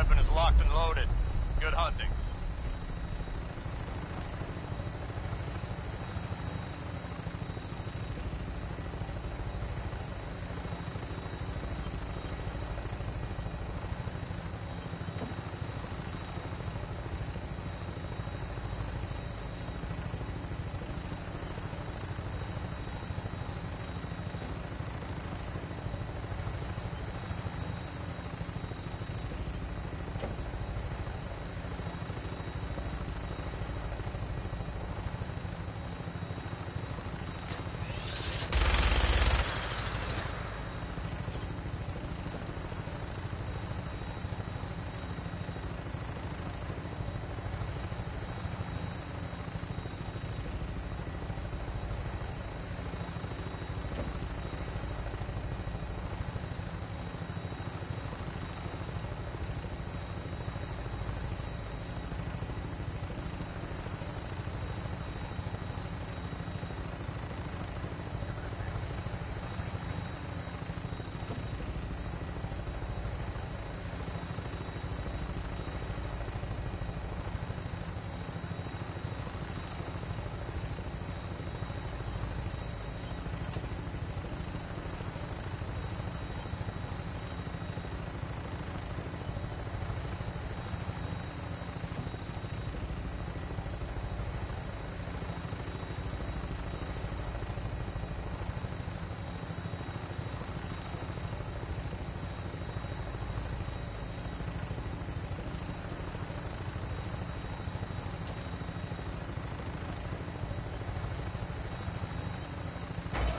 weapon is locked and loaded. Good hunting.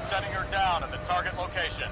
Setting her down at the target location.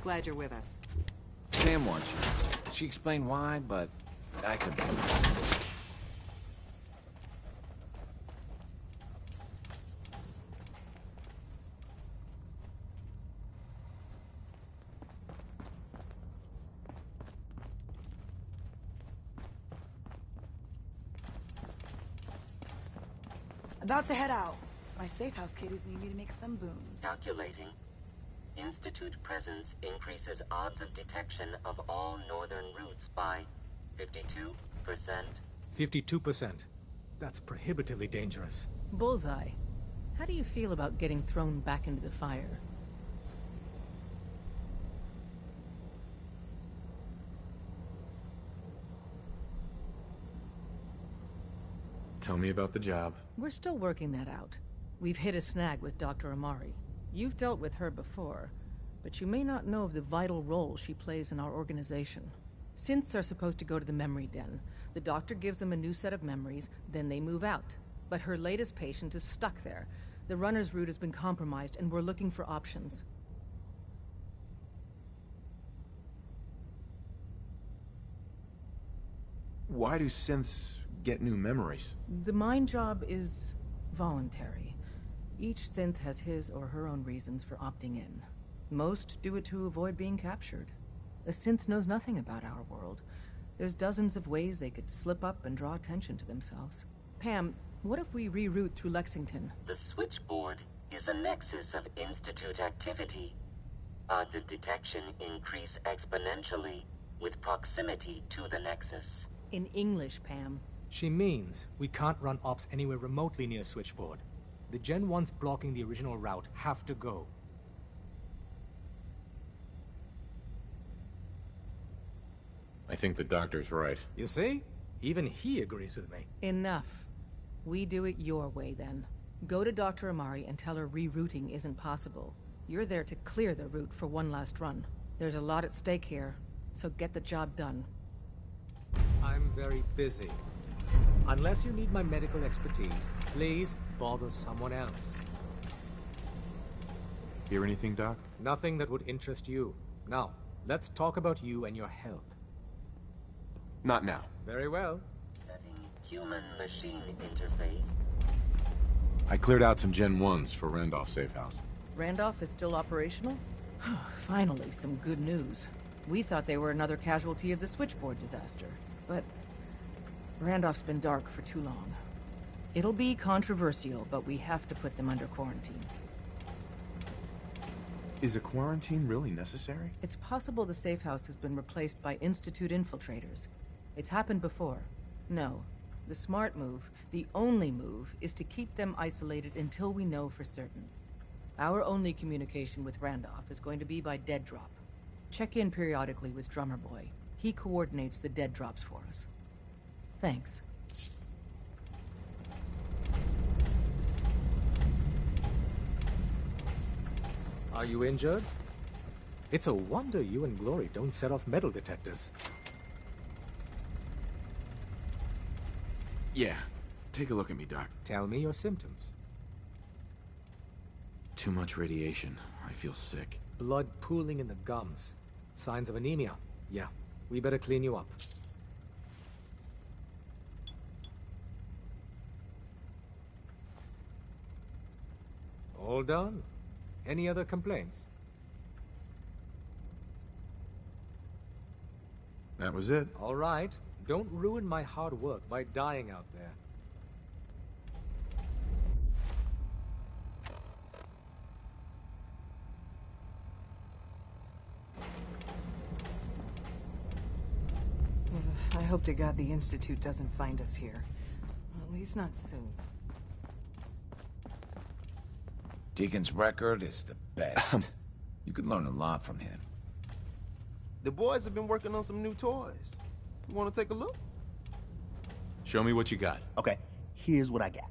Glad you're with us. Pam wants you. She explained why, but I could... About to head out. My safe house kiddies need me to make some booms. Calculating. Institute presence increases odds of detection of all northern routes by 52%. 52%. That's prohibitively dangerous. Bullseye. How do you feel about getting thrown back into the fire? Tell me about the job. We're still working that out. We've hit a snag with Dr. Amari. You've dealt with her before, but you may not know of the vital role she plays in our organization. Synths are supposed to go to the memory den. The doctor gives them a new set of memories, then they move out. But her latest patient is stuck there. The runner's route has been compromised, and we're looking for options. Why do synths get new memories? The mind job is voluntary. Each synth has his or her own reasons for opting in. Most do it to avoid being captured. A synth knows nothing about our world. There's dozens of ways they could slip up and draw attention to themselves. Pam, what if we reroute through Lexington? The switchboard is a nexus of Institute activity. Odds of detection increase exponentially with proximity to the nexus. In English, Pam. She means we can't run ops anywhere remotely near Switchboard. The Gen 1s blocking the original route have to go. I think the doctor's right. You see? Even he agrees with me. Enough. We do it your way, then. Go to Dr. Amari and tell her rerouting isn't possible. You're there to clear the route for one last run. There's a lot at stake here, so get the job done. I'm very busy. Unless you need my medical expertise, please bother someone else. Hear anything, Doc? Nothing that would interest you. Now, let's talk about you and your health. Not now. Very well. Setting human-machine interface. I cleared out some Gen 1s for Randolph's safe house. Randolph is still operational? Finally, some good news. We thought they were another casualty of the switchboard disaster, but Randolph's been dark for too long. It'll be controversial, but we have to put them under quarantine. Is a quarantine really necessary? It's possible the safe house has been replaced by Institute infiltrators. It's happened before. No. The smart move, the only move, is to keep them isolated until we know for certain. Our only communication with Randolph is going to be by dead drop. Check in periodically with Drummer Boy. He coordinates the dead drops for us. Thanks. Are you injured? It's a wonder you and Glory don't set off metal detectors. Yeah. Take a look at me, Doc. Tell me your symptoms. Too much radiation. I feel sick. Blood pooling in the gums. Signs of anemia. Yeah, we better clean you up. All done. Any other complaints? That was it. All right. Don't ruin my hard work by dying out there. I hope to God the Institute doesn't find us here. At least not soon. Deacon's record is the best. You could learn a lot from him. The boys have been working on some new toys. You want to take a look? Show me what you got. Okay, here's what I got.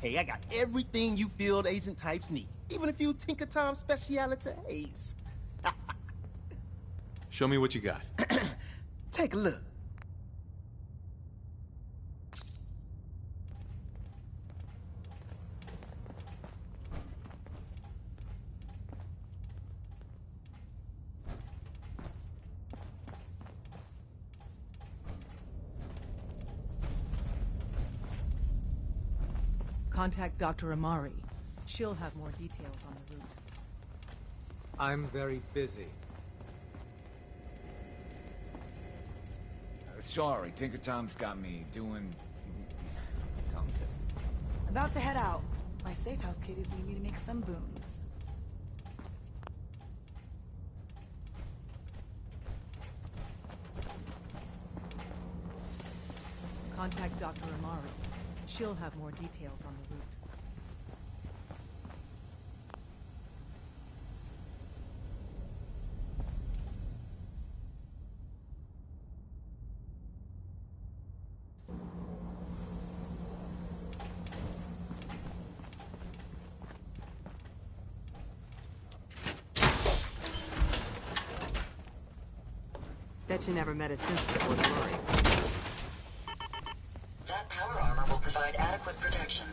Hey, I got everything you field agent types need. Even a few Tinker Time specialities. Show me what you got. Take a look. Contact Dr. Amari. She'll have more details on the route. I'm very busy. Sorry, Tinker Tom's got me doing something. About to head out. My safe house kiddies need me to make some booms. Contact Dr. Amari. She'll have more details on the route. Bet you never met a synth before the worry. That power armor will provide adequate protection.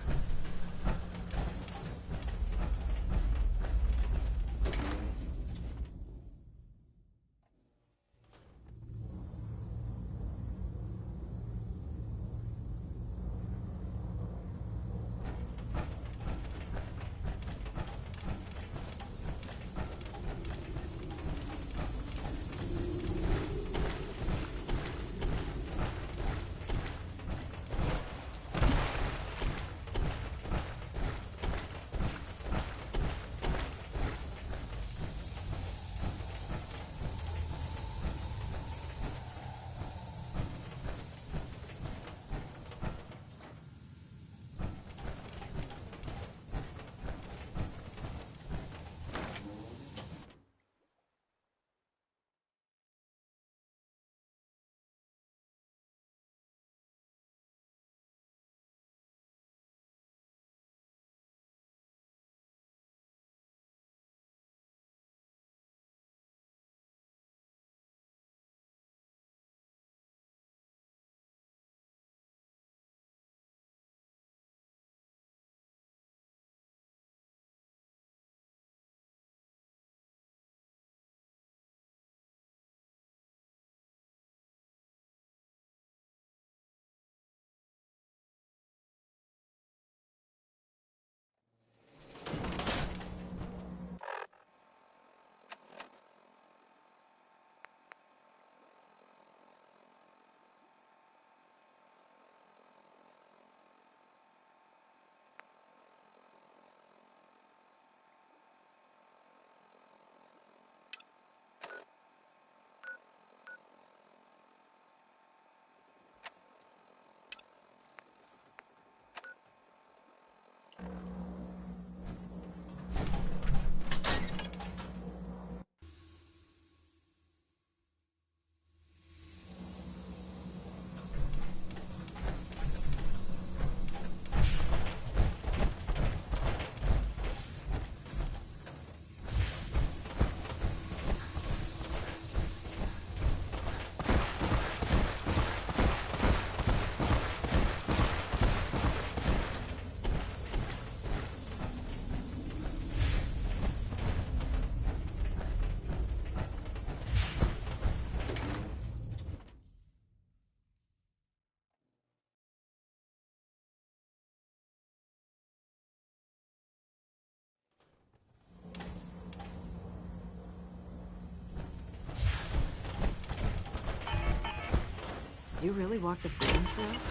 You really walked the freedom trail?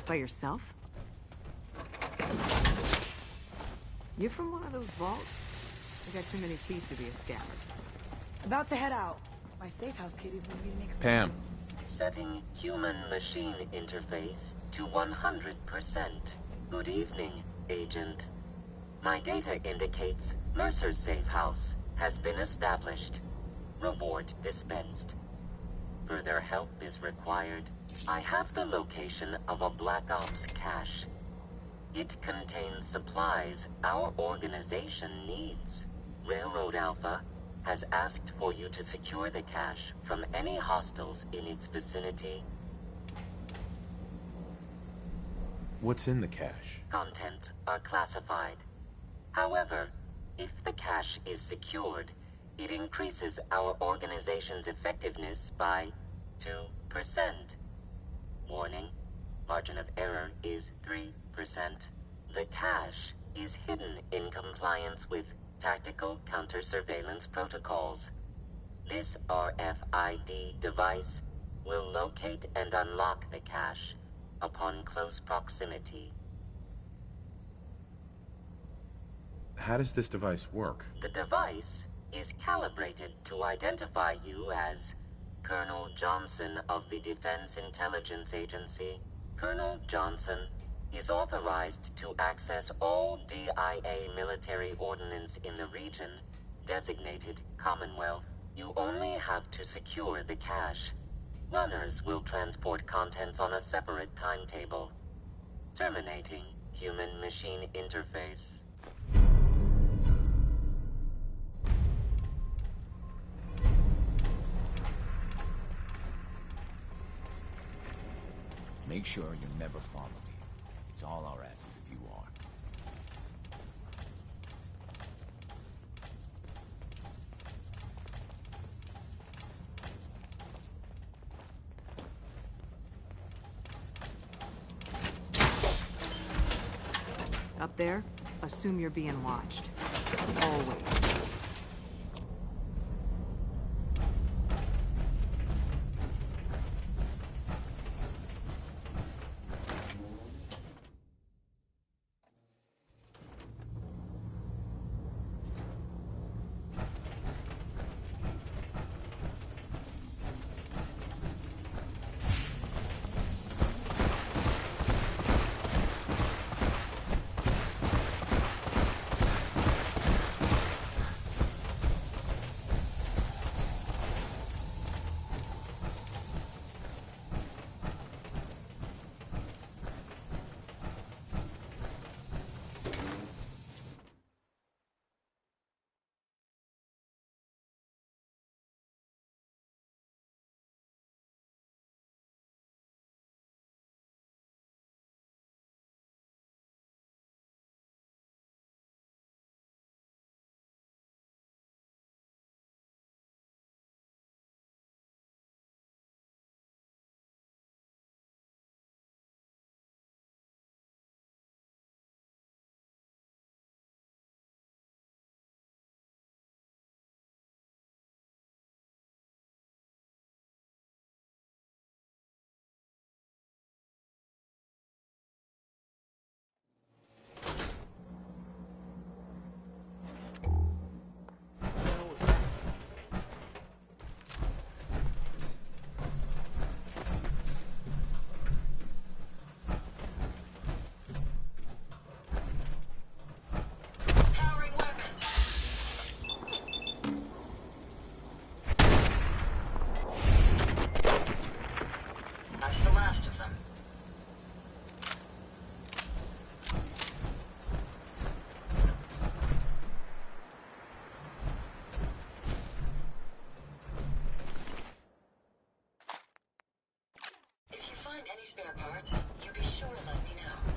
By yourself? You from one of those vaults? You got too many teeth to be a scout. About to head out. My safe house kiddies need me to make some Pam. booms. Setting human-machine interface to 100%. Good evening, Agent. My data indicates Mercer's safe house has been established. Reward dispensed. Further help is required. I have the location of a Black Ops cache. It contains supplies our organization needs. Railroad Alpha has asked for you to secure the cache from any hostiles in its vicinity. What's in the cache? Contents are classified. However, if the cache is secured, it increases our organization's effectiveness by 2%. Warning, margin of error is 3%. The cache is hidden in compliance with tactical counter-surveillance protocols. This RFID device will locate and unlock the cache upon close proximity. How does this device work? The device is calibrated to identify you as Colonel Johnson of the Defense Intelligence Agency. Colonel Johnson is authorized to access all DIA military ordnance in the region designated Commonwealth. You only have to secure the cache. Runners will transport contents on a separate timetable. Terminating human-machine interface. Make sure you never follow me. It's all our asses if you are. Up there, assume you're being watched. Always. Any spare parts, you be sure to let me know.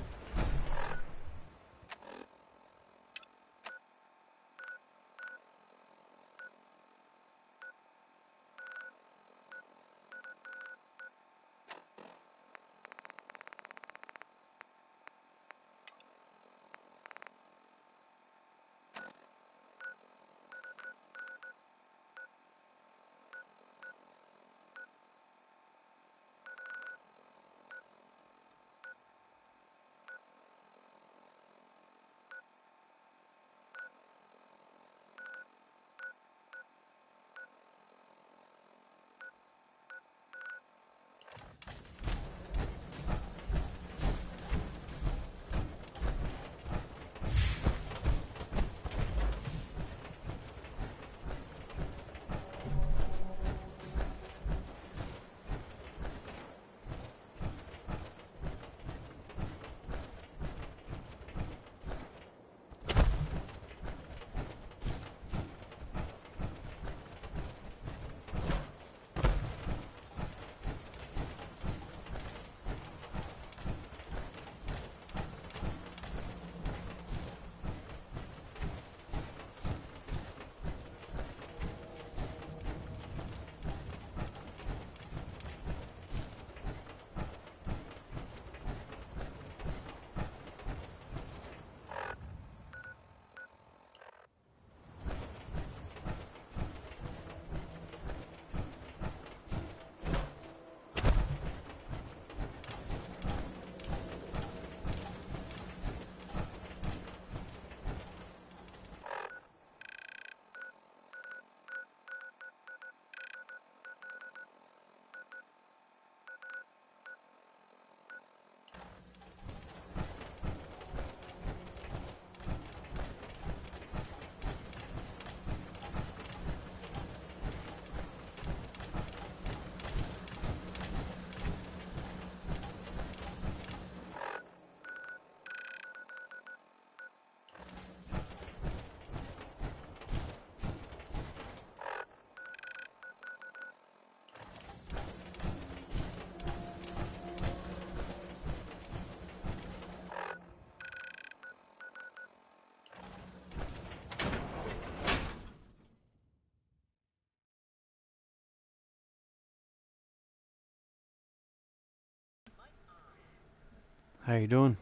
How you doing?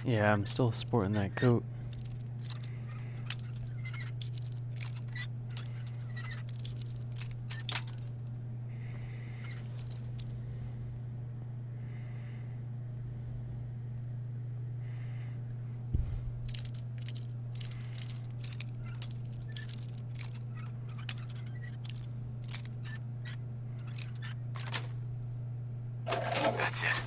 Yeah, I'm still sporting that coat. That's it.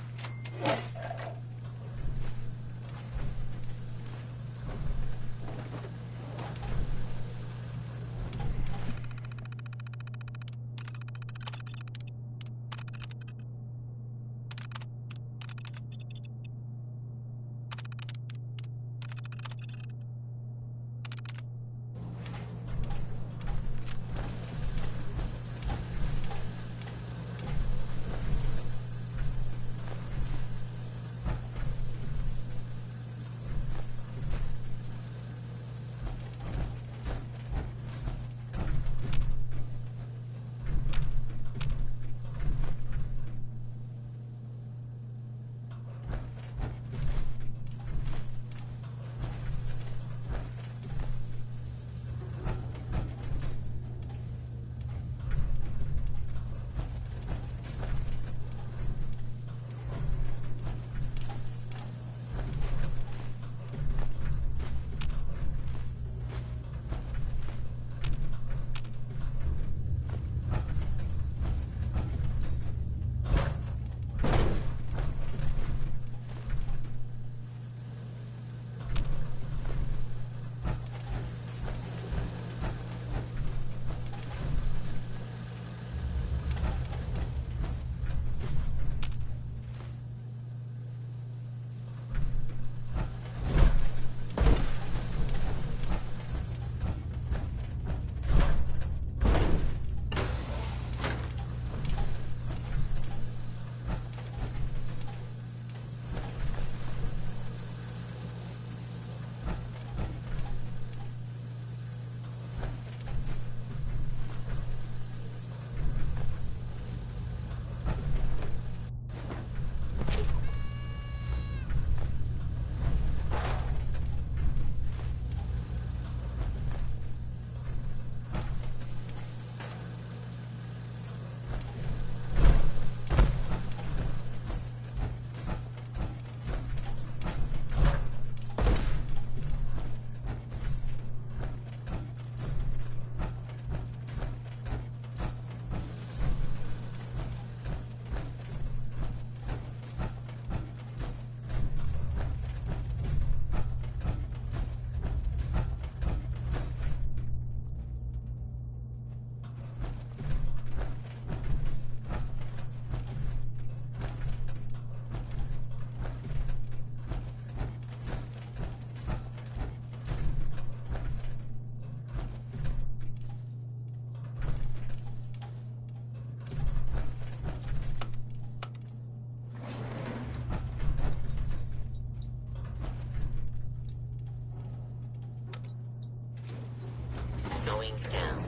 Going down.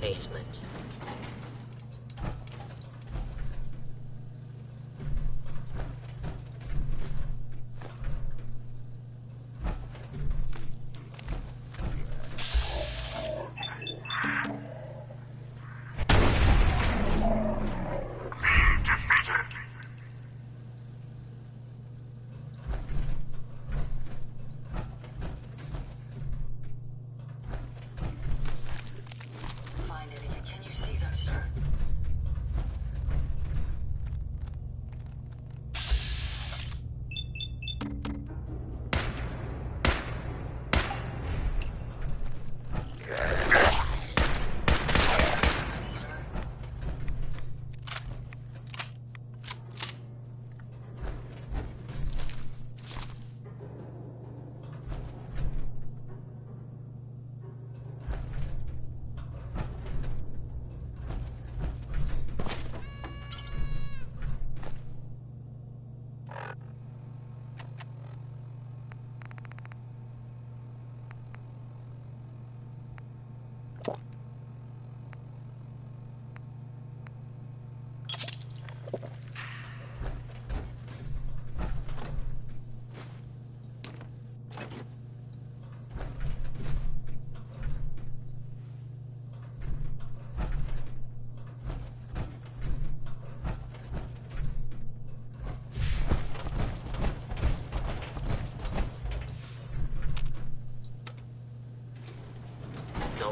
Basement. Find it if you can. You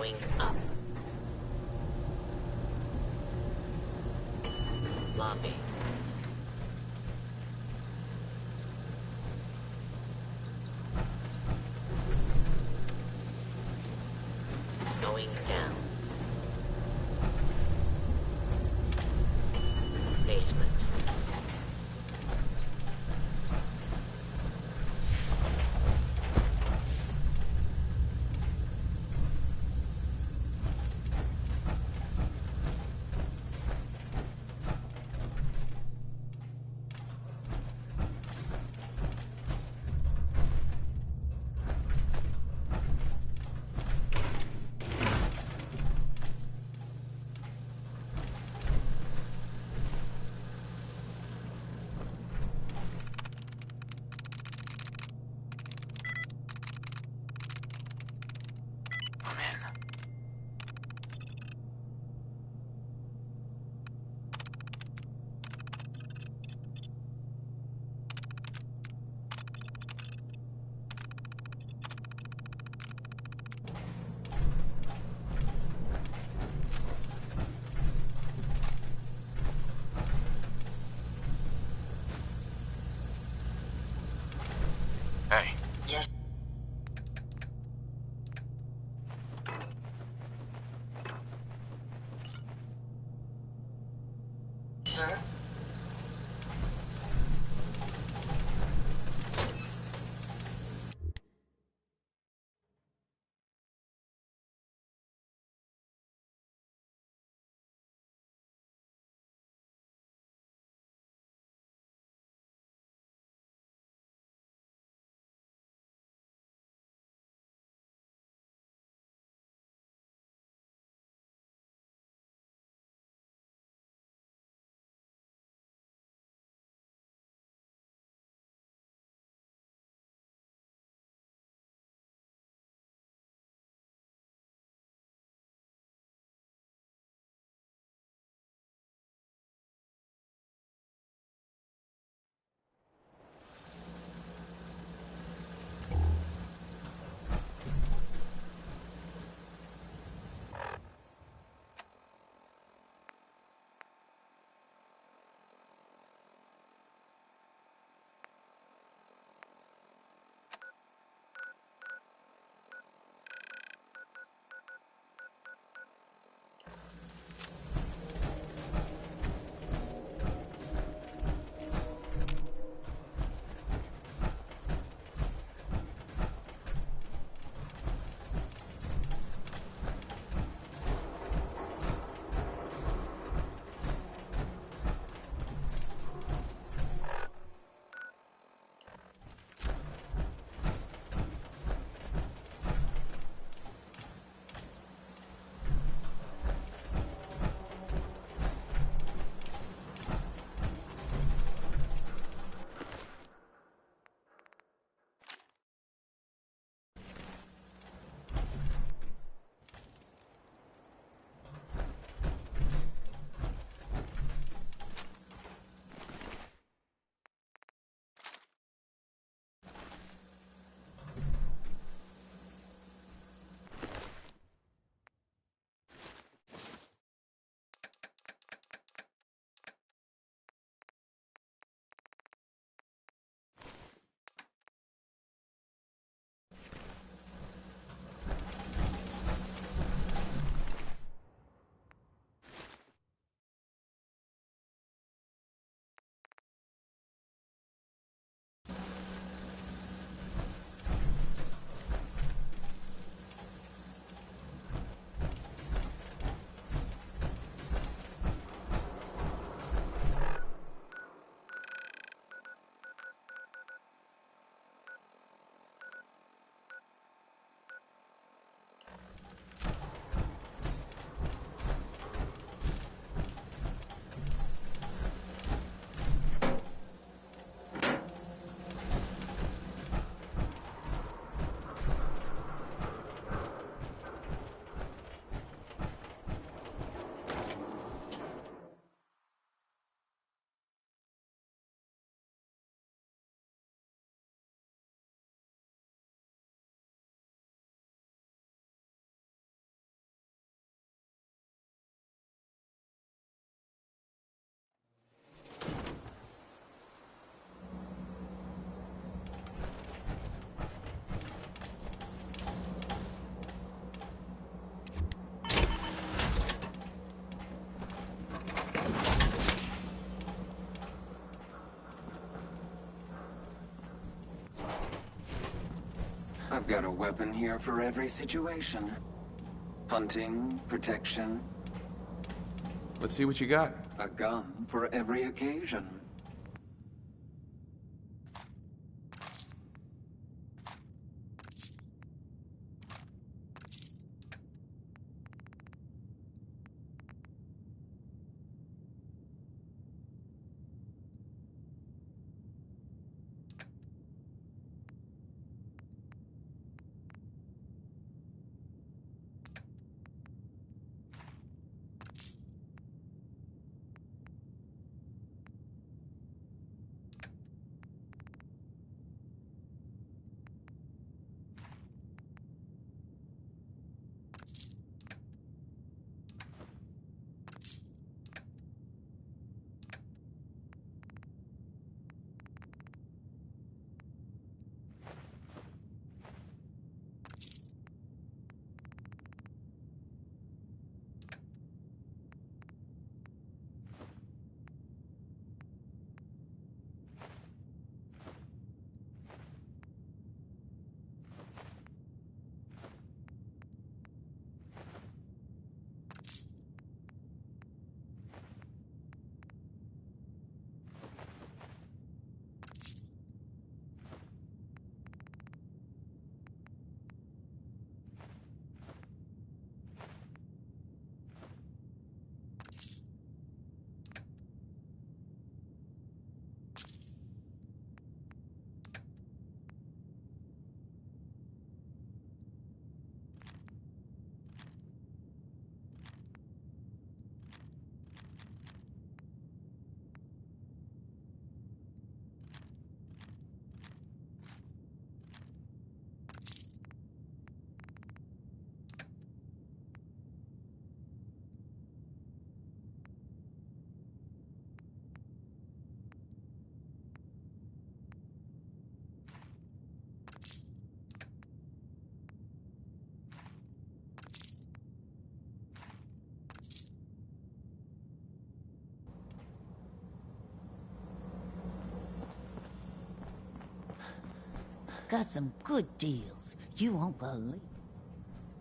Going up. Lobby. Going down. Basement. Hey. Yes. Sir? I've got a weapon here for every situation. Hunting, protection. Let's see what you got. A gun for every occasion. Got some good deals. You won't believe.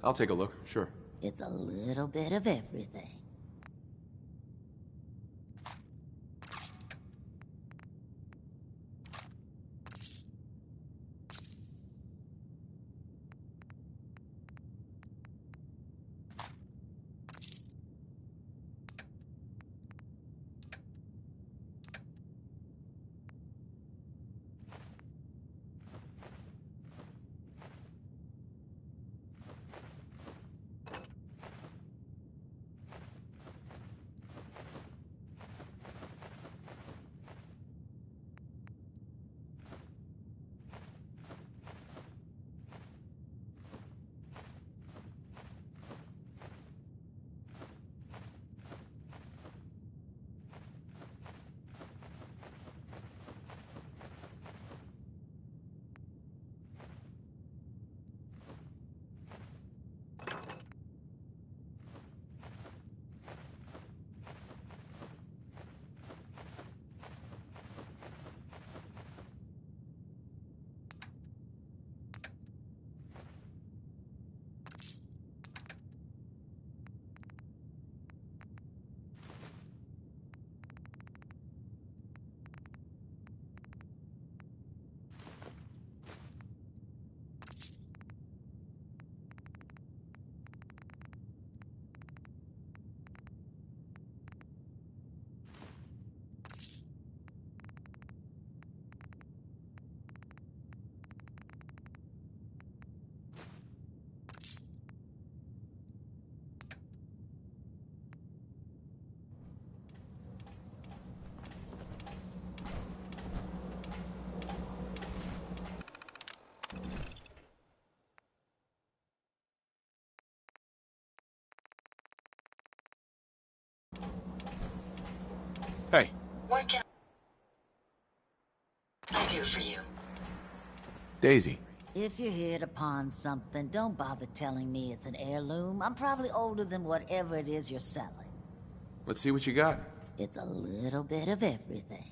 I'll take a look, sure. It's a little bit of everything. Hey. What can I do for you? Daisy. If you're here to pawn something, don't bother telling me it's an heirloom. I'm probably older than whatever it is you're selling. Let's see what you got. It's a little bit of everything.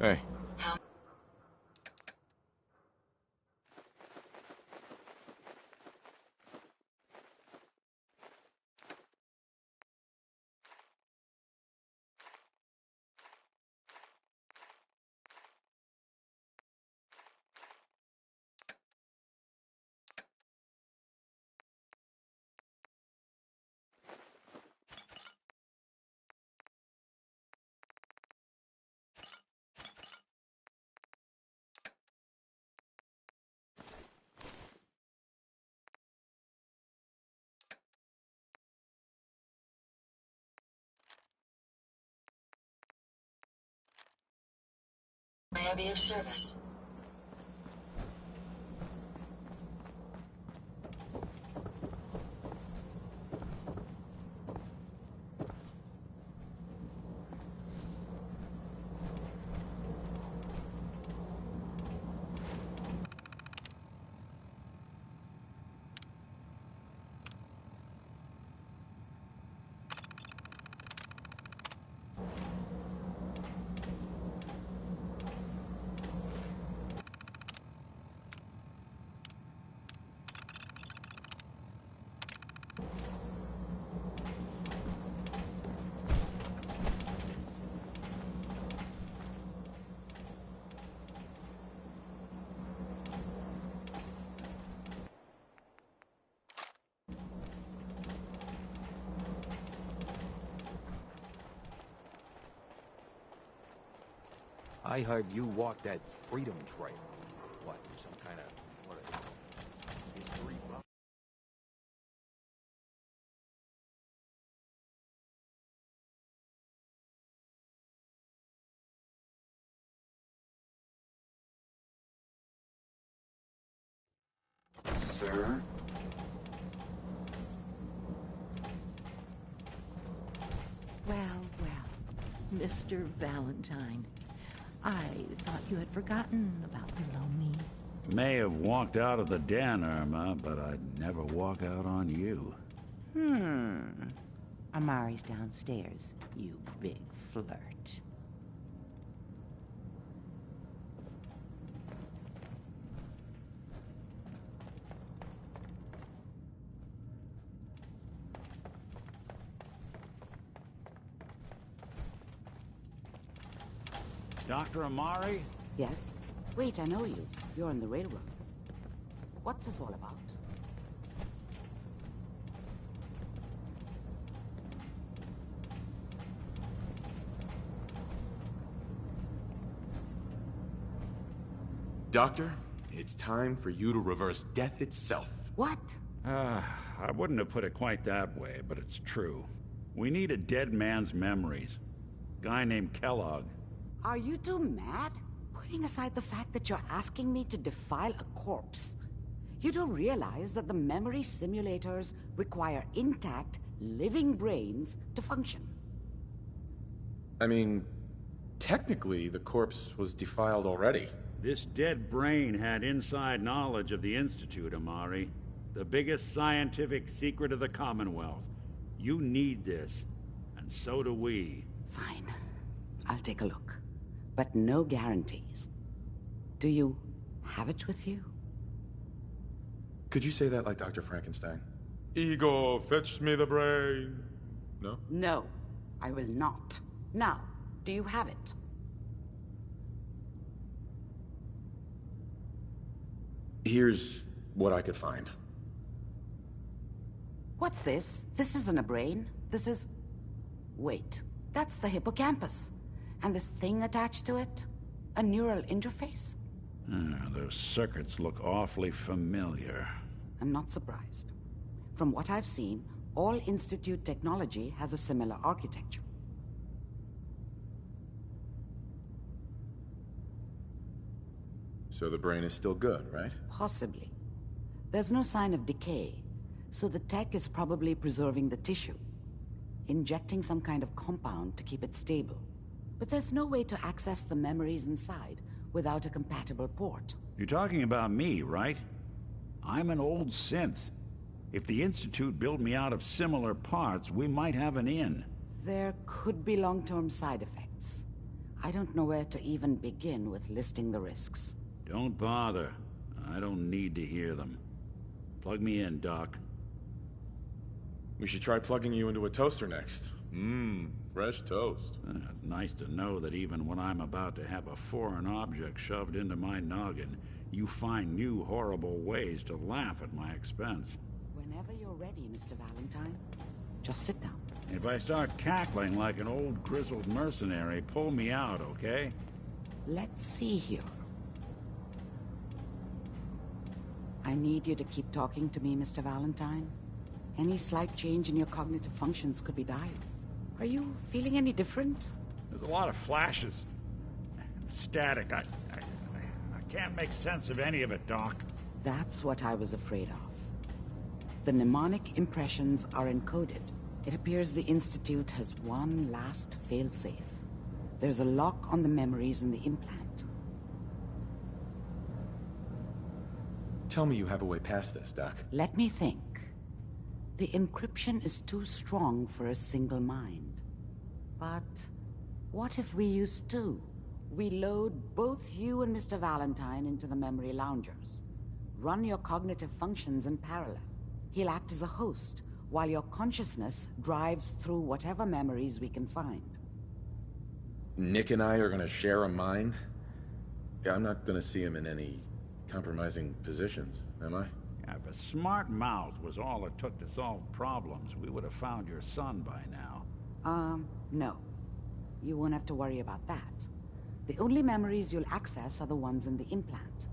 Hey. How? May I be of service? I heard you walked that freedom trail. What, some kind of history buff? Sir? Well, Mr. Valentine. I thought you had forgotten about below me. May have walked out of the den, Irma, but I'd never walk out on you. Amari's downstairs, you big flirt. Dr. Amari? Yes? Wait, I know you. You're on the railroad. What's this all about? Doctor, it's time for you to reverse death itself. What? I wouldn't have put it quite that way, but it's true. We need a dead man's memories. Guy named Kellogg. Are you two mad? Putting aside the fact that you're asking me to defile a corpse, you don't realize that the memory simulators require intact, living brains to function. I mean, technically, the corpse was defiled already. This dead brain had inside knowledge of the Institute, Amari. The biggest scientific secret of the Commonwealth. You need this, and so do we. Fine. I'll take a look. But no guarantees. Do you have it with you? Could you say that like Dr. Frankenstein? Ego, fetch me the brain. No? No, I will not. Now, do you have it? Here's what I could find. What's this? This isn't a brain. This is... Wait, that's the hippocampus. And this thing attached to it? A neural interface? Those circuits look awfully familiar. I'm not surprised. From what I've seen, all Institute technology has a similar architecture. So the brain is still good, right? Possibly. There's no sign of decay, so the tech is probably preserving the tissue, injecting some kind of compound to keep it stable. But there's no way to access the memories inside without a compatible port. You're talking about me, right? I'm an old synth. If the Institute built me out of similar parts, we might have an in. There could be long-term side effects. I don't know where to even begin with listing the risks. Don't bother. I don't need to hear them. Plug me in, Doc. We should try plugging you into a toaster next. Fresh toast. It's nice to know that even when I'm about to have a foreign object shoved into my noggin, you find new horrible ways to laugh at my expense. Whenever you're ready, Mr. Valentine, just sit down. If I start cackling like an old grizzled mercenary, pull me out, okay? Let's see here. I need you to keep talking to me, Mr. Valentine. Any slight change in your cognitive functions could be dire. Are you feeling any different? There's a lot of flashes. Static. I can't make sense of any of it, Doc. That's what I was afraid of. The mnemonic impressions are encoded. It appears the Institute has one last failsafe. There's a lock on the memories in the implant. Tell me you have a way past this, Doc. Let me think. The encryption is too strong for a single mind. But what if we use two? We load both you and Mr. Valentine into the memory loungers. Run your cognitive functions in parallel. He'll act as a host, while your consciousness drives through whatever memories we can find. Nick and I are gonna share a mind? Yeah, I'm not gonna see him in any compromising positions, am I? If a smart mouth was all it took to solve problems, we would have found your son by now. No. You won't have to worry about that. The only memories you'll access are the ones in the implant.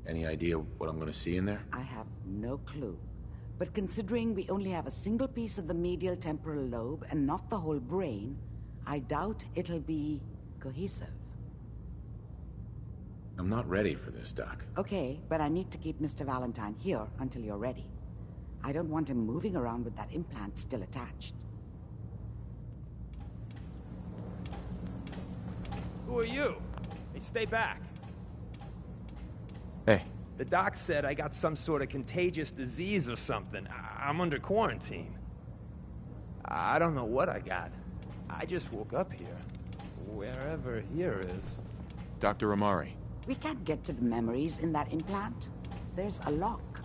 Any idea what I'm gonna see in there? I have no clue. But considering we only have a single piece of the medial temporal lobe and not the whole brain, I doubt it'll be cohesive. I'm not ready for this, Doc. Okay, but I need to keep Mr. Valentine here until you're ready. I don't want him moving around with that implant still attached. Who are you? Hey, stay back. Hey. The doc said I got some sort of contagious disease or something. I'm under quarantine. I don't know what I got. I just woke up here. Wherever here is. Dr. Amari. We can't get to the memories in that implant. There's a lock.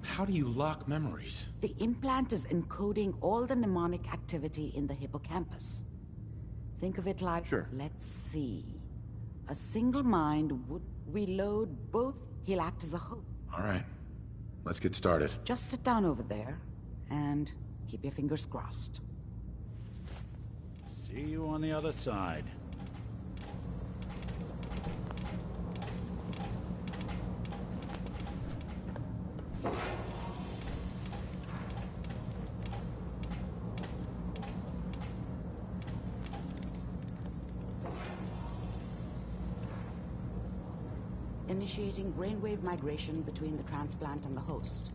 How do you lock memories? The implant is encoding all the mnemonic activity in the hippocampus. Think of it like... Sure. Let's see. A single mind would... We load both. He'll act as a host. All right. Let's get started. Just sit down over there and keep your fingers crossed. See you on the other side. Initiating brainwave migration between the transplant and the host.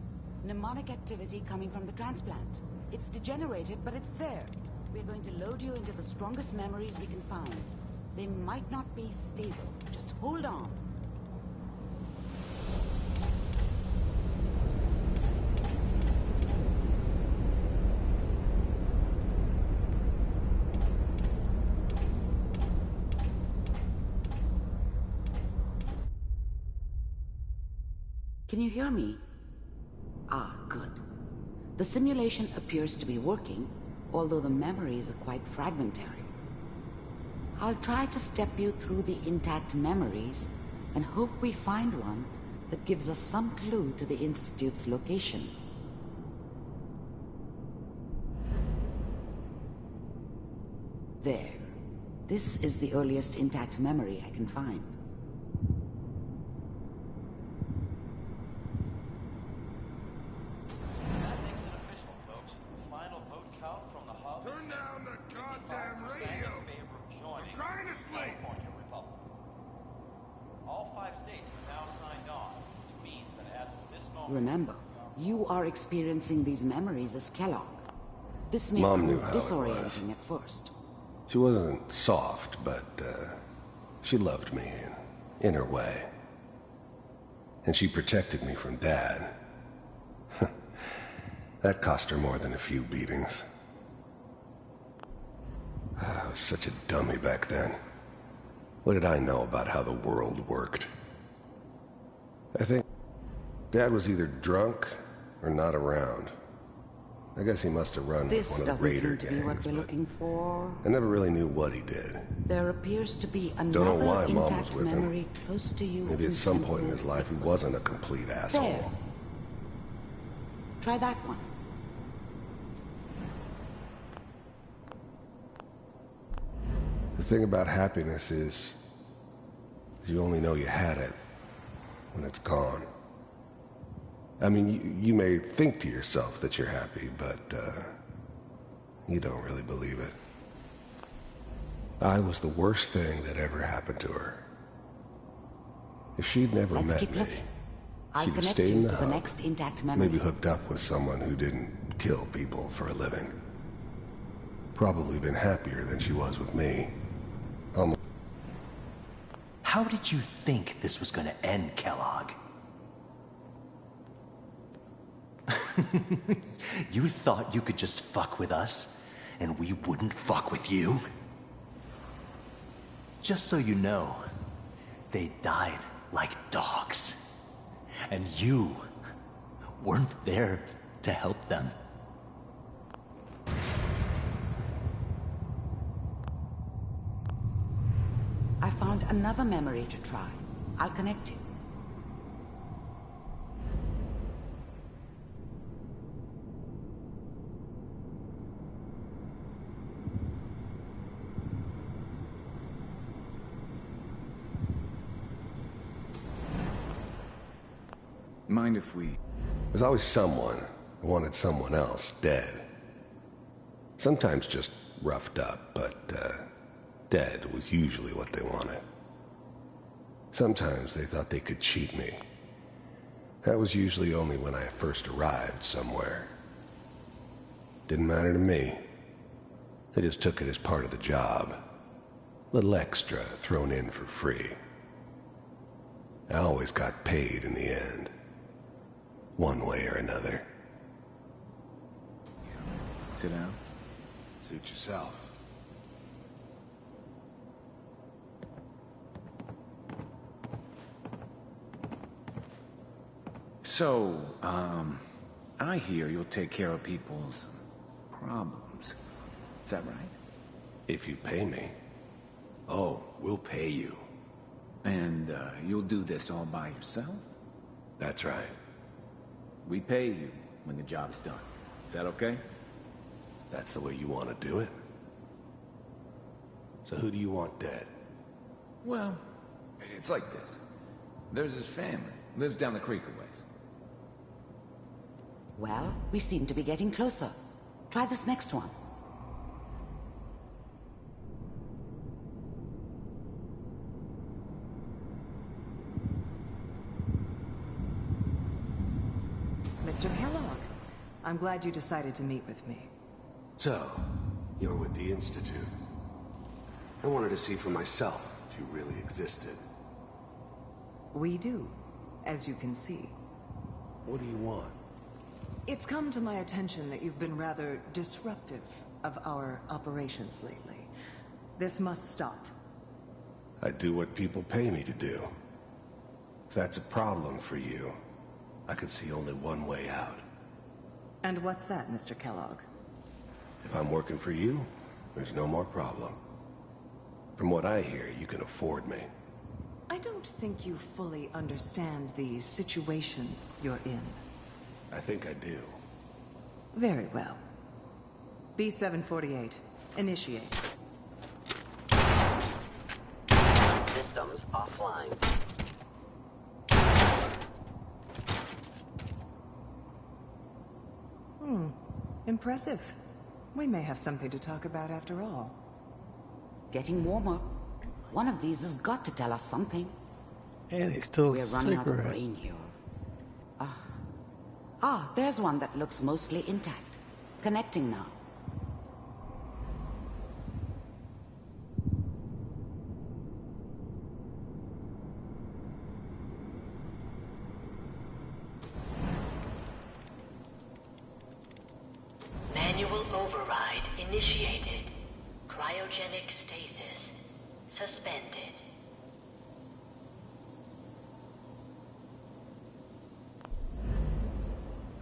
Mnemonic activity coming from the transplant. It's degenerated, but it's there. We're going to load you into the strongest memories we can find. They might not be stable. Just hold on. Can you hear me? Ah, good. The simulation appears to be working, although the memories are quite fragmentary. I'll try to step you through the intact memories and hope we find one that gives us some clue to the Institute's location. There. This is the earliest intact memory I can find. Remember, you are experiencing these memories as Kellogg. This may Mom knew prove how it was. disorienting at first. She wasn't soft, but she loved me in her way. And she protected me from Dad. That cost her more than a few beatings. I was such a dummy back then. What did I know about how the world worked? I think Dad was either drunk or not around. I guess he must have run with one of the raider gangs, what we're looking for. I never really knew what he did. There appears to be Don't know another why Mom was intact with him. memory close to you. Maybe at whose some point in his temporal life he wasn't a complete asshole. There. Try that one. The thing about happiness is you only know you had it when it's gone. I mean, you may think to yourself that you're happy, but you don't really believe it. I was the worst thing that ever happened to her. If she'd never Let's met keep me, looking. I'll she'd have connect stayed in you the to the hub, next intact memory. maybe hooked up with someone who didn't kill people for a living. Probably been happier than she was with me. How did you think this was gonna end, Kellogg? You thought you could just fuck with us, and we wouldn't fuck with you? Just so you know, they died like dogs. And you weren't there to help them. I found another memory to try. I'll connect you. Mind if we... There's always someone who wanted someone else dead. Sometimes just roughed up, but dead was usually what they wanted. Sometimes they thought they could cheat me. That was usually only when I first arrived somewhere. Didn't matter to me. They just took it as part of the job. Little extra thrown in for free. I always got paid in the end. One way or another. Sit down. Suit yourself. So, I hear you'll take care of people's problems. Is that right? If you pay me. Oh, we'll pay you. And, you'll do this all by yourself? That's right. We pay you when the job's done. Is that okay? That's the way you want to do it? So who do you want dead? Well, it's like this. There's his family. Lives down the creek a ways. Well, we seem to be getting closer. Try this next one. Mr. Kellogg, I'm glad you decided to meet with me. So, you're with the Institute. I wanted to see for myself if you really existed. We do, as you can see. What do you want? It's come to my attention that you've been rather disruptive of our operations lately. This must stop. I do what people pay me to do. If that's a problem for you, I could see only one way out. And what's that, Mr. Kellogg? If I'm working for you, there's no more problem. From what I hear, you can afford me. I don't think you fully understand the situation you're in. I think I do. Very well. B-748, initiate. Systems offline. Impressive. We may have something to talk about after all. Getting warmer. One of these has got to tell us something. And he's still We're running out of cigarette. brain here. There's one that looks mostly intact. Connecting now. initiated. Cryogenic stasis suspended.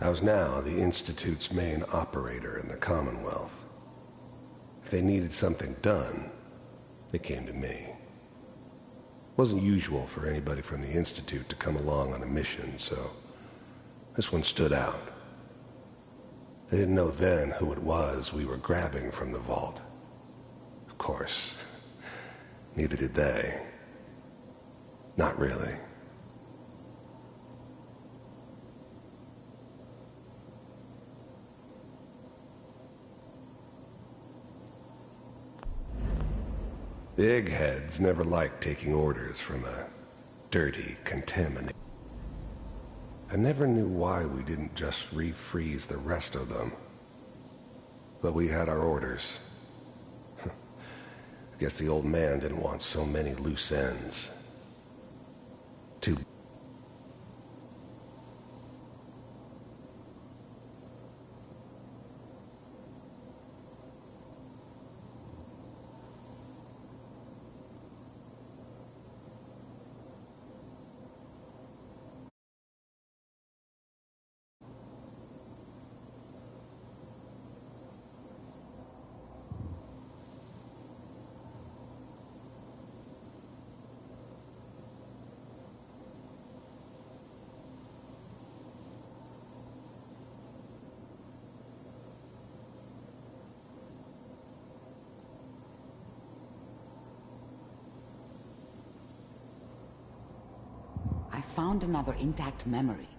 I was now the Institute's main operator in the Commonwealth. If they needed something done, they came to me. It wasn't usual for anybody from the Institute to come along on a mission, so this one stood out. They didn't know then who it was we were grabbing from the vault. Of course, neither did they. Not really. The eggheads never liked taking orders from a dirty, contaminated... I never knew why we didn't just refreeze the rest of them. But we had our orders. I guess the old man didn't want so many loose ends. Too... I found another intact memory.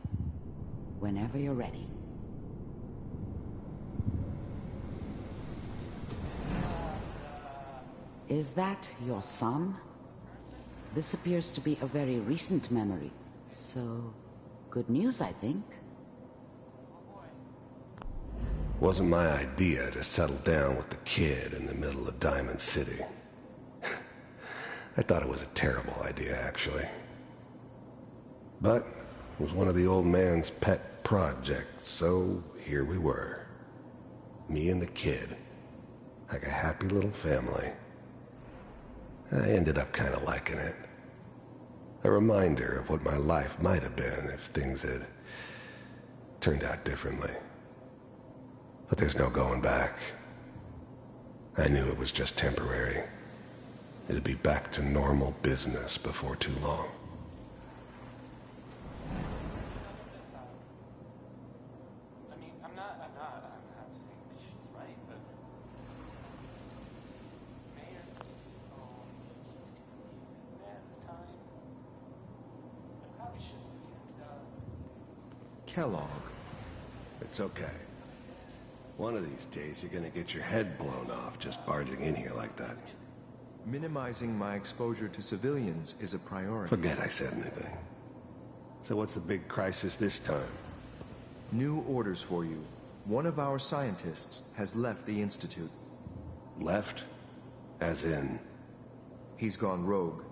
Whenever you're ready. Is that your son? This appears to be a very recent memory. So, good news, I think. Wasn't my idea to settle down with the kid in the middle of Diamond City. I thought it was a terrible idea, actually. But it was one of the old man's pet projects, so here we were. Me and the kid. Like a happy little family. I ended up kind of liking it. A reminder of what my life might have been if things had turned out differently. But there's no going back. I knew it was just temporary. It'd be back to normal business before too long. Kellogg. It's okay. One of these days you're gonna get your head blown off just barging in here like that. Minimizing my exposure to civilians is a priority. Forget I said anything. So what's the big crisis this time? New orders for you. One of our scientists has left the Institute. Left? As in? He's gone rogue.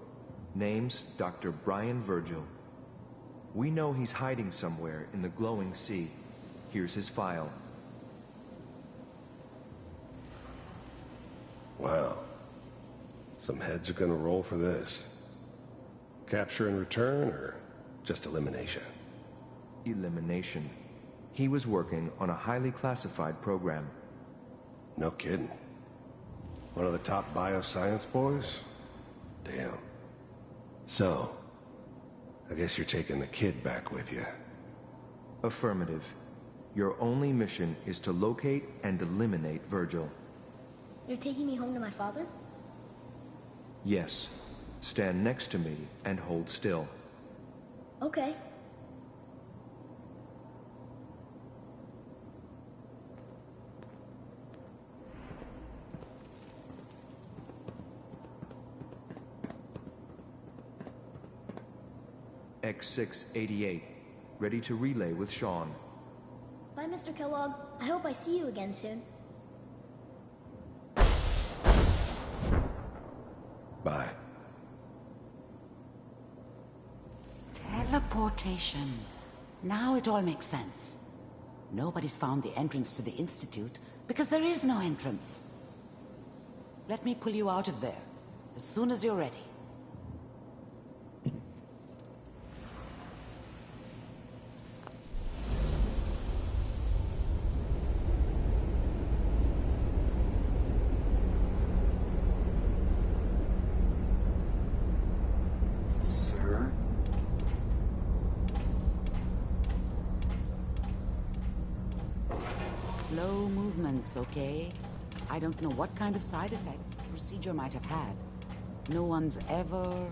Name's Dr. Brian Virgil. We know he's hiding somewhere in the glowing sea. Here's his file. Wow. Some heads are gonna roll for this. Capture and return, or just elimination? Elimination. He was working on a highly classified program. No kidding. One of the top bioscience boys? Damn. So, I guess you're taking the kid back with you. Affirmative. Your only mission is to locate and eliminate Virgil. You're taking me home to my father? Yes. Stand next to me and hold still. Okay. X688. Ready to relay with Sean. Bye, Mr. Kellogg. I hope I see you again soon. Bye. Teleportation. Now it all makes sense. Nobody's found the entrance to the Institute because there is no entrance. Let me pull you out of there, as soon as you're ready. Sir? Slow movements, okay? I don't know what kind of side effects the procedure might have had. No one's ever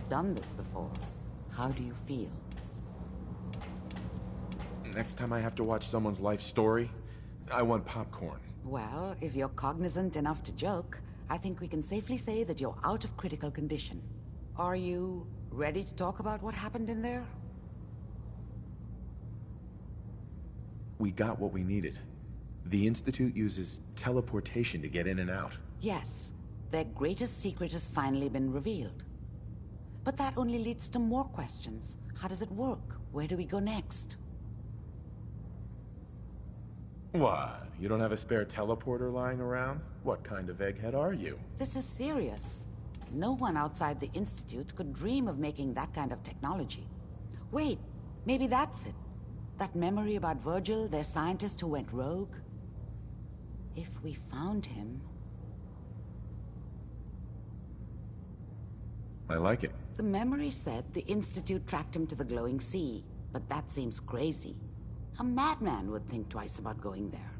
done this before. How do you feel? Next time I have to watch someone's life story, I want popcorn. Well, if you're cognizant enough to joke, I think we can safely say that you're out of critical condition. Are you ready to talk about what happened in there? We got what we needed. The Institute uses teleportation to get in and out. Yes, their greatest secret has finally been revealed. But that only leads to more questions. How does it work? Where do we go next? What? You don't have a spare teleporter lying around? What kind of egghead are you? This is serious. No one outside the Institute could dream of making that kind of technology. Wait, maybe that's it. That memory about Virgil, their scientist who went rogue? If we found him... I like it. The memory said the Institute tracked him to the glowing sea, but that seems crazy. A madman would think twice about going there.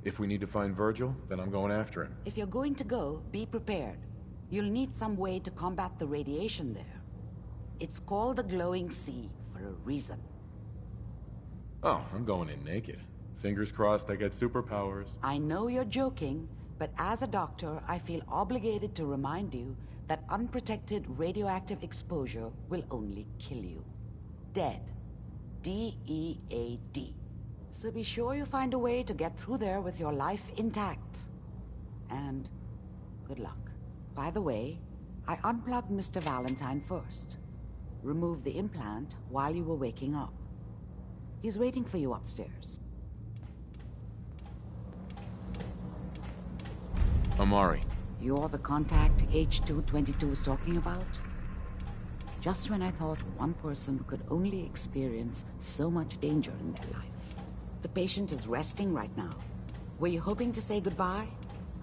If we need to find Virgil, then I'm going after him. If you're going to go, be prepared. You'll need some way to combat the radiation there. It's called the glowing sea for a reason. Oh, I'm going in naked. Fingers crossed I get superpowers. I know you're joking, but as a doctor, I feel obligated to remind you that unprotected radioactive exposure will only kill you. Dead. D-E-A-D. So be sure you find a way to get through there with your life intact. And good luck. By the way, I unplugged Mr. Valentine first. Removed the implant while you were waking up. He's waiting for you upstairs. Amari. You're the contact H222 was talking about? Just when I thought one person could only experience so much danger in their life. The patient is resting right now. Were you hoping to say goodbye?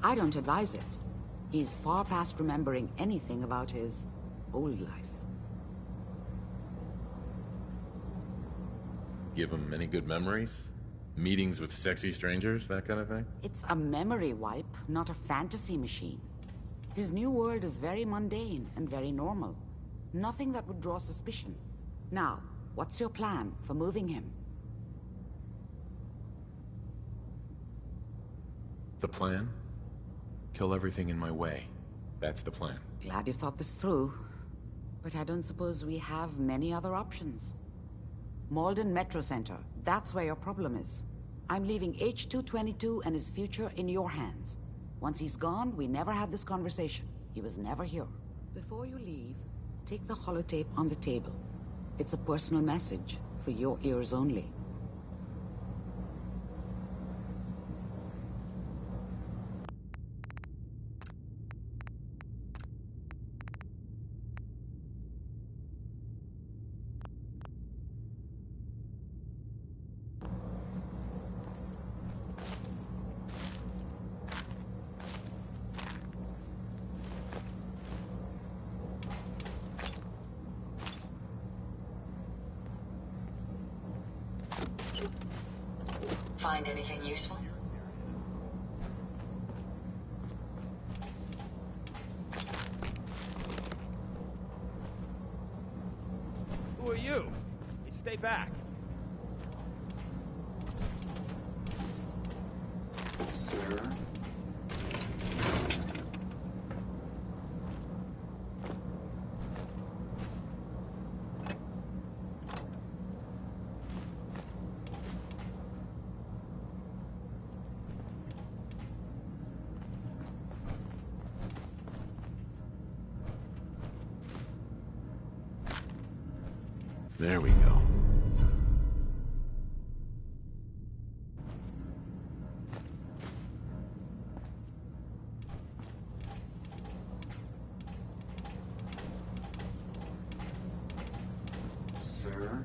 I don't advise it. He's far past remembering anything about his old life. Give him any good memories? Meetings with sexy strangers, that kind of thing? It's a memory wipe, not a fantasy machine. His new world is very mundane and very normal. Nothing that would draw suspicion. Now, what's your plan for moving him? The plan? Kill everything in my way. That's the plan. Glad you thought this through. But I don't suppose we have many other options. Malden Metro Center, that's where your problem is. I'm leaving H222 and his future in your hands. Once he's gone, we never had this conversation. He was never here. Before you leave, take the holotape on the table. It's a personal message for your ears only. Find anything useful? Who are you? Hey, stay back. Sir? There we go. sir.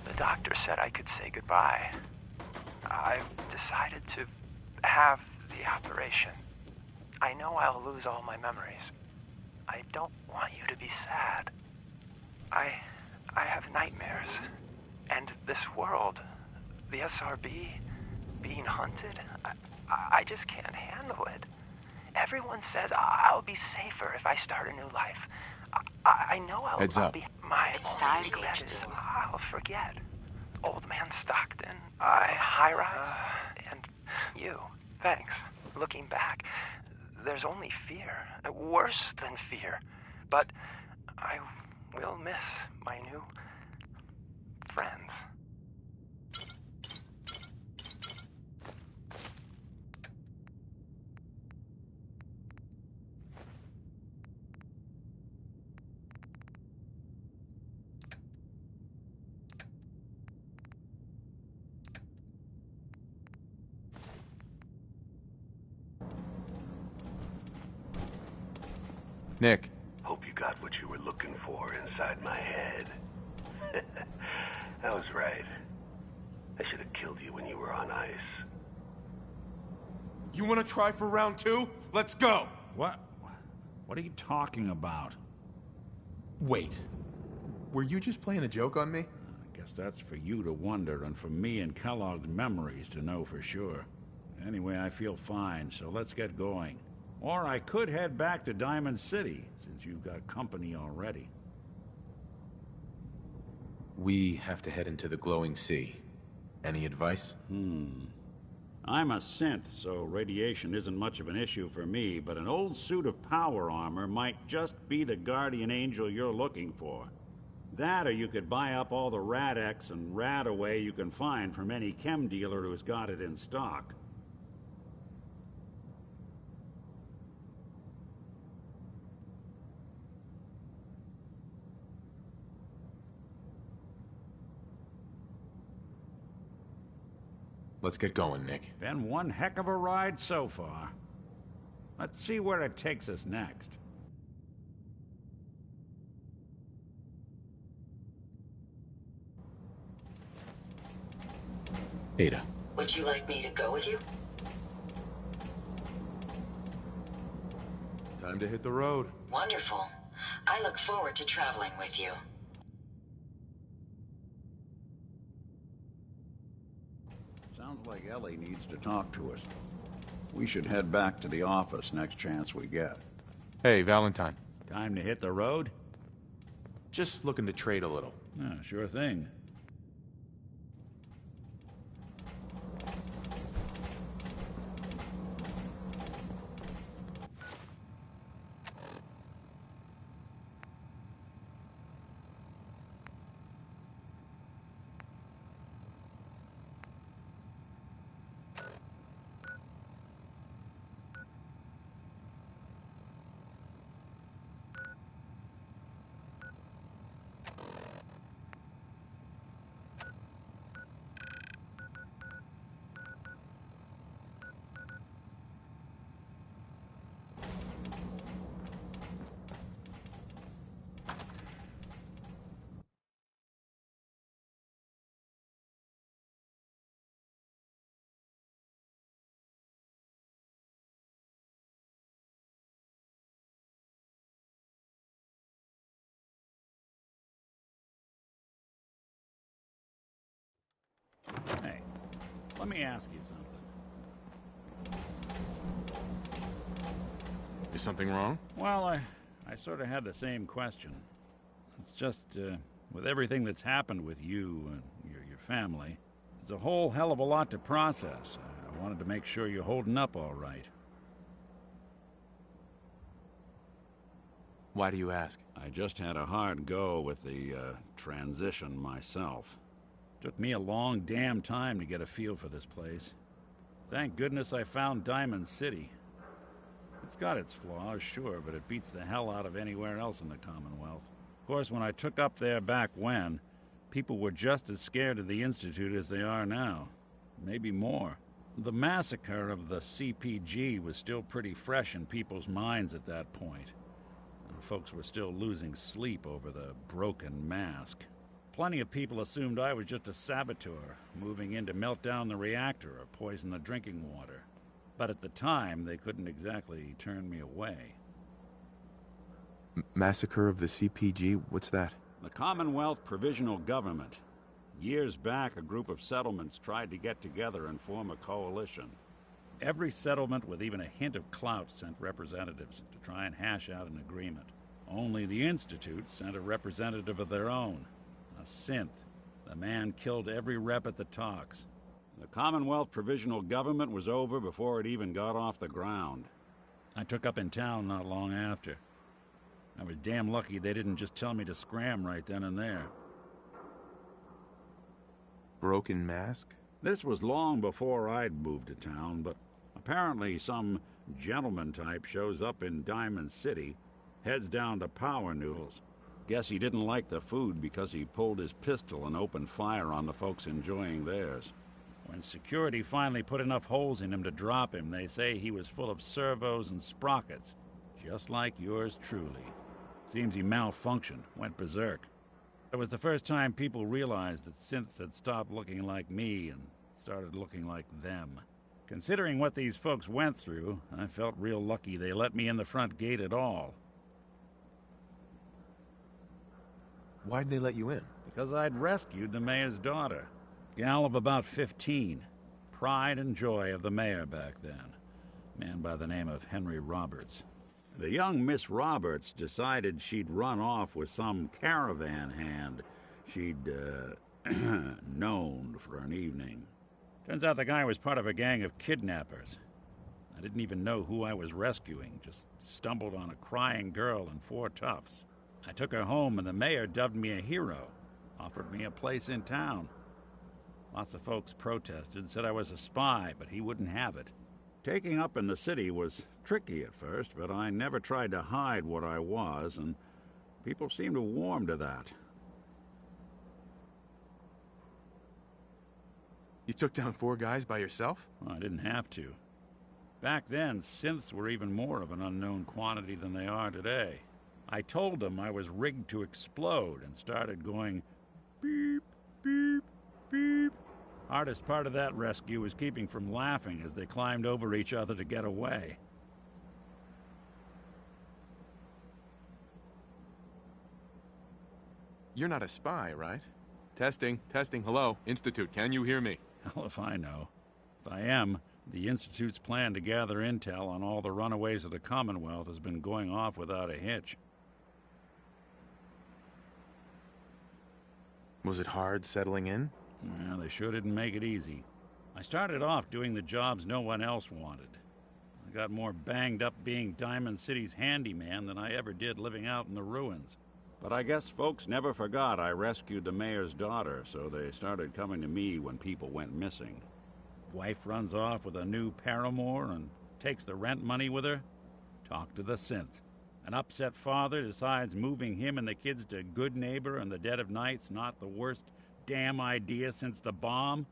The doctor said I could say goodbye. I've decided to have the operation. I know I'll lose all my memories. I don't want you to be sad. I have nightmares. And this world, the SRB, being hunted, I just can't handle it. Everyone says I'll be safer if I start a new life. I know I'll be... My only regret is I'll forget. Old Man Stockton, High Rise, and you. Thanks. Looking back, there's only fear. Worse than fear. But I will miss my new friends. Nick. Hope you got what you were looking for inside my head. I was right. I should have killed you when you were on ice. You want to try for round 2? Let's go! What? What are you talking about? Wait. Were you just playing a joke on me? I guess that's for you to wonder, and for me and Kellogg's memories to know for sure. Anyway, I feel fine, so let's get going. Or I could head back to Diamond City, since you've got company already. We have to head into the glowing sea. Any advice? I'm a synth, so radiation isn't much of an issue for me, but an old suit of power armor might just be the guardian angel you're looking for. That, or you could buy up all the Rad-X and Rad-Away you can find from any chem dealer who's got it in stock. Let's get going, Nick. Been one heck of a ride so far. Let's see where it takes us next. Ada. Would you like me to go with you? Time to hit the road. Wonderful. I look forward to traveling with you. Sounds like Ellie needs to talk to us. We should head back to the office next chance we get. Hey, Valentine. Time to hit the road? Just looking to trade a little. Yeah, sure thing. Hey, let me ask you something. Is something wrong? Well, I sort of had the same question. It's just, with everything that's happened with you and your family, it's a whole hell of a lot to process. wanted to make sure you're holding up all right. Why do you ask? I just had a hard go with the transition myself. Took me a long damn time to get a feel for this place. Thank goodness I found Diamond City. It's got its flaws, sure, but it beats the hell out of anywhere else in the Commonwealth. Of course, when I took up there back when, people were just as scared of the Institute as they are now. Maybe more. The massacre of the CPG was still pretty fresh in people's minds at that point. And folks were still losing sleep over the broken mask. Plenty of people assumed I was just a saboteur, moving in to melt down the reactor or poison the drinking water. But at the time, they couldn't exactly turn me away. Massacre of the CPG? What's that? The Commonwealth Provisional Government. Years back, a group of settlements tried to get together and form a coalition. Every settlement with even a hint of clout sent representatives to try and hash out an agreement. Only the Institute sent a representative of their own, a synth. The man killed every rep at the talks. The Commonwealth Provisional Government was over before it even got off the ground. I took up in town not long after. I was damn lucky they didn't just tell me to scram right then and there. Broken mask? This was long before I'd moved to town, but apparently some gentleman type shows up in Diamond City, heads down to Power Noodles. Guess he didn't like the food because he pulled his pistol and opened fire on the folks enjoying theirs. When security finally put enough holes in him to drop him, they say he was full of servos and sprockets, just like yours truly. Seems he malfunctioned, went berserk. It was the first time people realized that synths had stopped looking like me and started looking like them. Considering what these folks went through, I felt real lucky they let me in the front gate at all. Why'd they let you in? Because I'd rescued the mayor's daughter. Gal of about 15. Pride and joy of the mayor back then. Man by the name of Henry Roberts. The young Miss Roberts decided she'd run off with some caravan hand she'd, known for an evening. Turns out the guy was part of a gang of kidnappers. I didn't even know who I was rescuing, just stumbled on a crying girl and 4 toughs. I took her home and the mayor dubbed me a hero, offered me a place in town. Lots of folks protested, said I was a spy, but he wouldn't have it. Taking up in the city was tricky at first, but I never tried to hide what I was, and people seemed to warm to that. You took down 4 guys by yourself? Well, I didn't have to. Back then, synths were even more of an unknown quantity than they are today. I told them I was rigged to explode and started going beep, beep, beep. Hardest part of that rescue was keeping from laughing as they climbed over each other to get away. You're not a spy, right? Testing, hello. Institute, can you hear me? Hell if I know. If I am, the Institute's plan to gather intel on all the runaways of the Commonwealth has been going off without a hitch. Was it hard settling in? Well, they sure didn't make it easy. I started off doing the jobs no one else wanted. I got more banged up being Diamond City's handyman than I ever did living out in the ruins. But I guess folks never forgot I rescued the mayor's daughter, so they started coming to me when people went missing. Wife runs off with a new paramour and takes the rent money with her. Talk to the synth. An upset father decides moving him and the kids to Good Neighbor in the dead of night's not the worst damn idea since the bomb.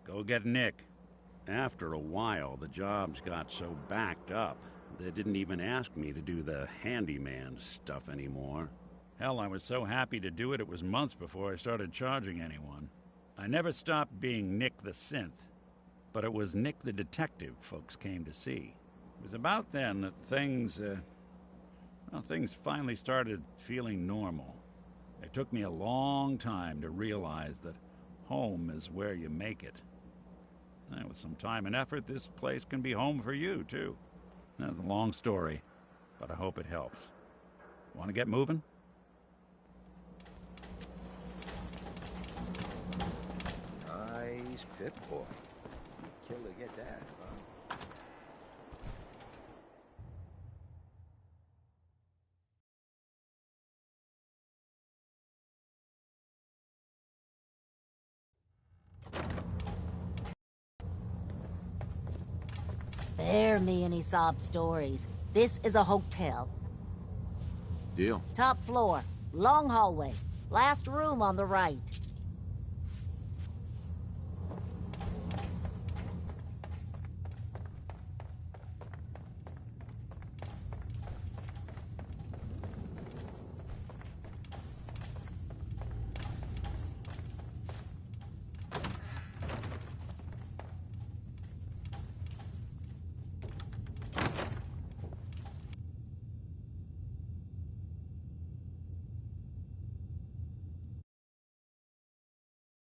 Go get Nick. After a while, the jobs got so backed up, they didn't even ask me to do the handyman stuff anymore. Hell, I was so happy to do it, it was months before I started charging anyone. I never stopped being Nick the Synth, but it was Nick the Detective folks came to see. It was about then that things finally started feeling normal. It took me a long time to realize that home is where you make it. And with some time and effort, this place can be home for you, too. That's a long story, but I hope it helps. Want to get moving? Nice pit boy. kill to get that, huh? Spare me any sob stories. This is a hotel. Deal. Top floor, long hallway, last room on the right.